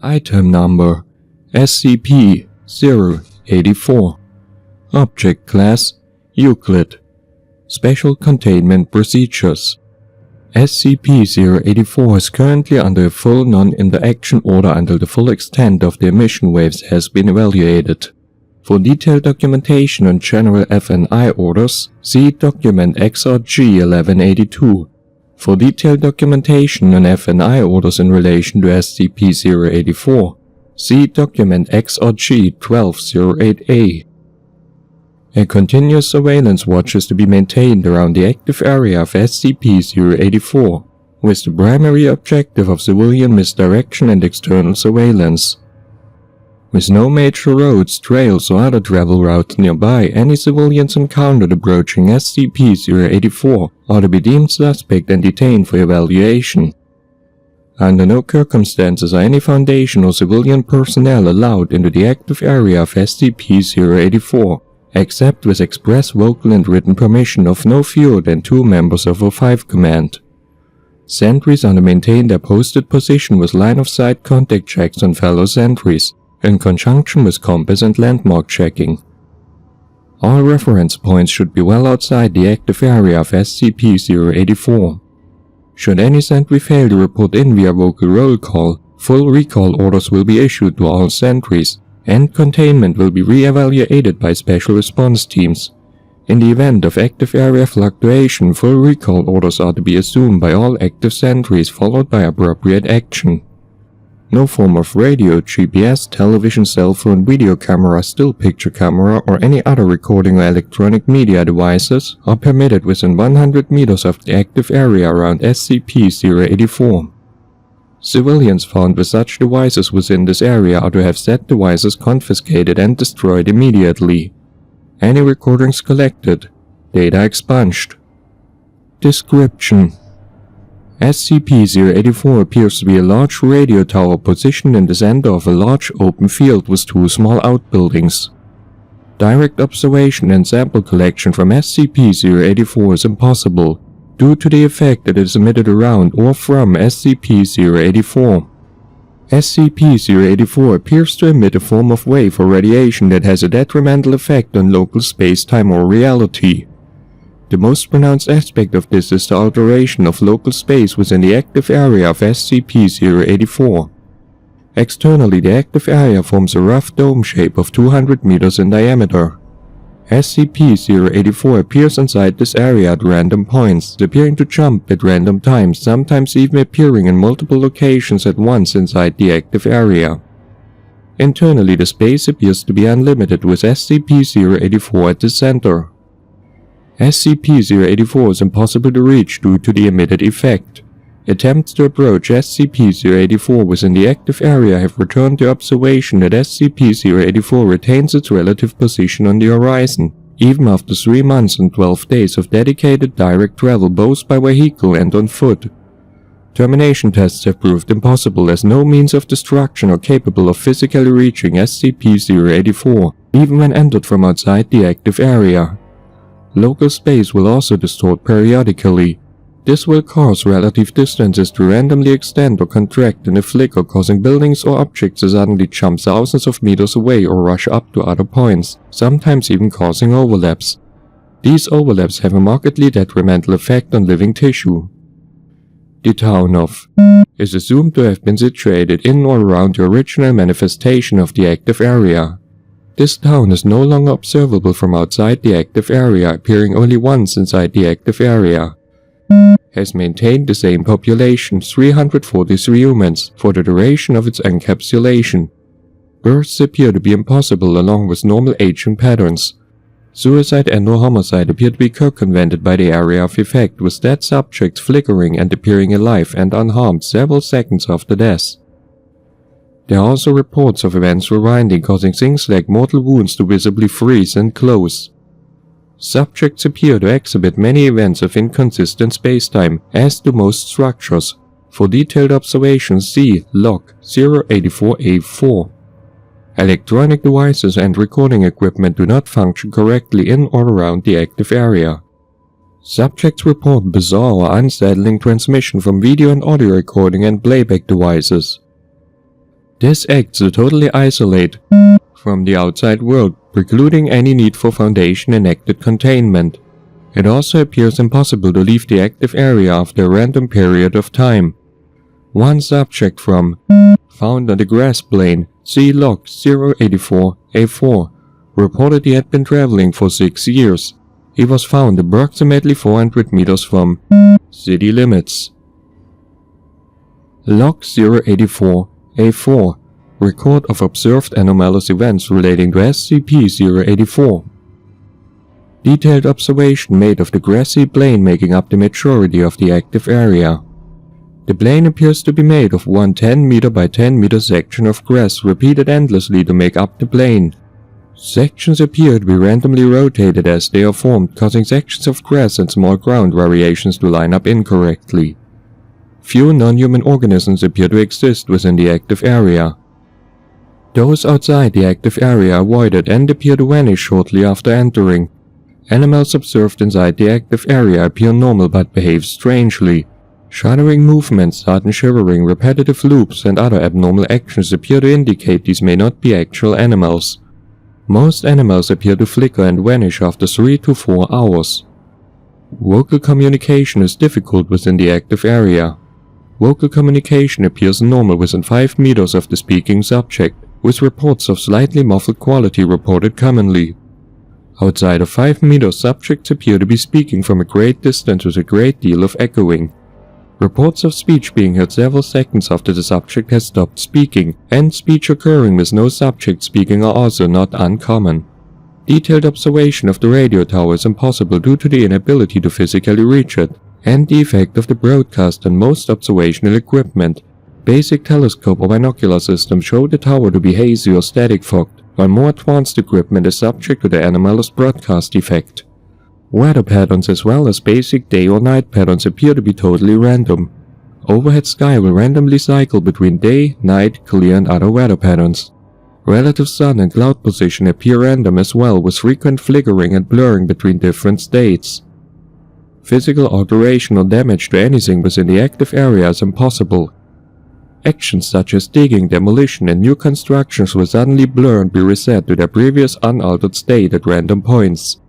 Item Number SCP-084. Object Class Euclid. Special Containment Procedures. SCP-084 is currently under a full non-interaction order until the full extent of the emission waves has been evaluated. For detailed documentation on general FNI orders, see Document XRG 1182. For detailed documentation on FNI orders in relation to SCP-084, see Document XRG 1208A. A continuous surveillance watch is to be maintained around the active area of SCP-084, with the primary objective of civilian misdirection and external surveillance. With no major roads, trails, or other travel routes nearby, any civilians encountered approaching SCP-084 are to be deemed suspect and detained for evaluation. Under no circumstances are any Foundation or civilian personnel allowed into the active area of SCP-084, except with express vocal and written permission of no fewer than 2 members of O5 Command. Sentries are to maintain their posted position with line-of-sight contact checks on fellow sentries, in conjunction with compass and landmark checking. All reference points should be well outside the active area of SCP-084. Should any sentry fail to report in via vocal roll call, full recall orders will be issued to all sentries, and containment will be re-evaluated by special response teams. In the event of active area fluctuation, full recall orders are to be assumed by all active sentries, followed by appropriate action. No form of radio, GPS, television, cell phone, video camera, still picture camera, or any other recording or electronic media devices are permitted within 100 meters of the active area around SCP-084. Civilians found with such devices within this area are to have said devices confiscated and destroyed immediately. Any recordings collected, data expunged. Description: SCP-084 appears to be a large radio tower positioned in the center of a large open field with 2 small outbuildings. Direct observation and sample collection from SCP-084 is impossible, due to the effect that it is emitted around or from SCP-084. SCP-084 appears to emit a form of wave or radiation that has a detrimental effect on local space-time or reality. The most pronounced aspect of this is the alteration of local space within the active area of SCP-084. Externally, the active area forms a rough dome shape of 200 meters in diameter. SCP-084 appears inside this area at random points, appearing to jump at random times, sometimes even appearing in multiple locations at once inside the active area. Internally, the space appears to be unlimited, with SCP-084 at the center. SCP-084 is impossible to reach due to the emitted effect. Attempts to approach SCP-084 within the active area have returned to observation that SCP-084 retains its relative position on the horizon, even after 3 months and 12 days of dedicated direct travel both by vehicle and on foot. Termination tests have proved impossible, as no means of destruction are capable of physically reaching SCP-084, even when entered from outside the active area. Local space will also distort periodically. This will cause relative distances to randomly extend or contract in a flicker, causing buildings or objects to suddenly jump thousands of meters away or rush up to other points, sometimes even causing overlaps. These overlaps have a markedly detrimental effect on living tissue. The town of is assumed to have been situated in or around the original manifestation of the active area. This town is no longer observable from outside the active area, appearing only once inside the active area. Has maintained the same population, 343 humans, for the duration of its encapsulation. Births appear to be impossible along with normal aging patterns. Suicide and/or homicide appear to be circumvented by the area of effect, with dead subjects flickering and appearing alive and unharmed several seconds after death. There are also reports of events rewinding, causing things like mortal wounds to visibly freeze and close. Subjects appear to exhibit many events of inconsistent spacetime, as do most structures. For detailed observations, see Log 084A4. Electronic devices and recording equipment do not function correctly in or around the active area. Subjects report bizarre or unsettling transmission from video and audio recording and playback devices. This acts to totally isolate from the outside world, precluding any need for Foundation enacted containment. It also appears impossible to leave the active area after a random period of time. One subject from found on the grass plain, see log 084A4, reported he had been traveling for 6 years. He was found approximately 400 meters from city limits. Log 084A4, record of observed anomalous events relating to SCP-084. Detailed observation made of the grassy plain making up the majority of the active area. The plain appears to be made of one 10 meter by 10 meter section of grass repeated endlessly to make up the plain. Sections appear to be randomly rotated as they are formed, causing sections of grass and small ground variations to line up incorrectly. Few non-human organisms appear to exist within the active area. Those outside the active area avoided and appear to vanish shortly after entering. Animals observed inside the active area appear normal but behave strangely. Shuddering movements, sudden shivering, repetitive loops, and other abnormal actions appear to indicate these may not be actual animals. Most animals appear to flicker and vanish after 3 to 4 hours. Vocal communication is difficult within the active area. Vocal communication appears normal within 5 meters of the speaking subject, with reports of slightly muffled quality reported commonly. Outside of 5 meters, subjects appear to be speaking from a great distance with a great deal of echoing. Reports of speech being heard several seconds after the subject has stopped speaking, and speech occurring with no subject speaking are also not uncommon. Detailed observation of the radio tower is impossible due to the inability to physically reach it, and the effect of the broadcast on most observational equipment. Basic telescope or binocular systems show the tower to be hazy or static fogged, while more advanced equipment is subject to the anomalous broadcast effect. Weather patterns as well as basic day or night patterns appear to be totally random. Overhead sky will randomly cycle between day, night, clear and other weather patterns. Relative sun and cloud position appear random as well, with frequent flickering and blurring between different states. Physical alteration or damage to anything within the active area is impossible. Actions such as digging, demolition and new constructions will suddenly blur and be reset to their previous unaltered state at random points.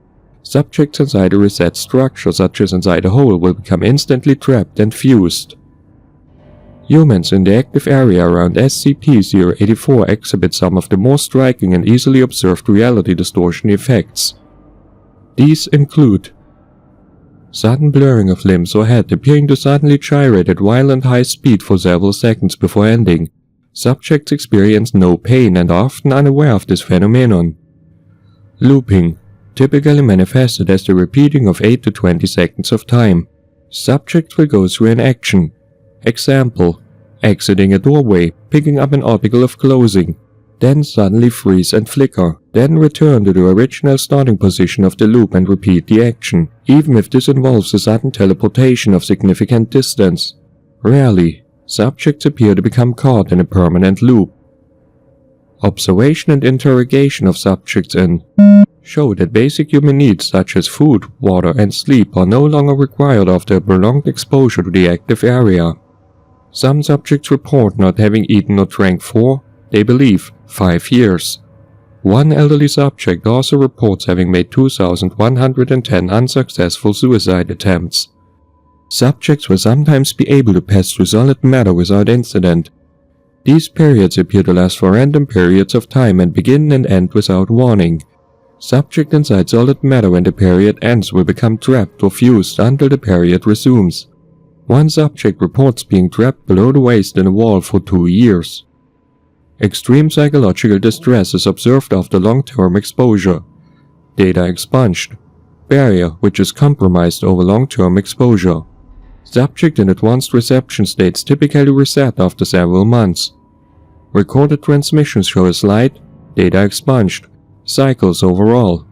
Subjects inside a reset structure, such as inside a hole, will become instantly trapped and fused. Humans in the active area around SCP-084 exhibit some of the more striking and easily observed reality distortion effects. These include sudden blurring of limbs or head appearing to suddenly gyrate at violent high speed for several seconds before ending. Subjects experience no pain and are often unaware of this phenomenon. Looping, typically manifested as the repeating of 8 to 20 seconds of time. Subjects will go through an action. Example, exiting a doorway, picking up an article of clothing, then suddenly freeze and flicker, then return to the original starting position of the loop and repeat the action, even if this involves a sudden teleportation of significant distance. Rarely, subjects appear to become caught in a permanent loop. Observation and interrogation of subjects in show that basic human needs such as food, water and sleep are no longer required after a prolonged exposure to the active area. Some subjects report not having eaten or drank for, they believe, 5 years. One elderly subject also reports having made 2,110 unsuccessful suicide attempts. Subjects will sometimes be able to pass through solid matter without incident. These periods appear to last for random periods of time and begin and end without warning. Subject inside solid matter when the period ends will become trapped or fused until the period resumes. One subject reports being trapped below the waist in a wall for 2 years. Extreme psychological distress is observed after long-term exposure. Data expunged. Barrier which is compromised over long-term exposure. Subject in advanced reception states typically reset after several months. Recorded transmissions show a slight, data expunged, cycles overall.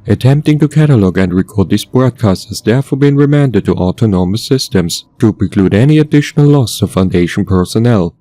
Attempting to catalog and record these broadcasts has therefore been remanded to autonomous systems to preclude any additional loss of Foundation personnel.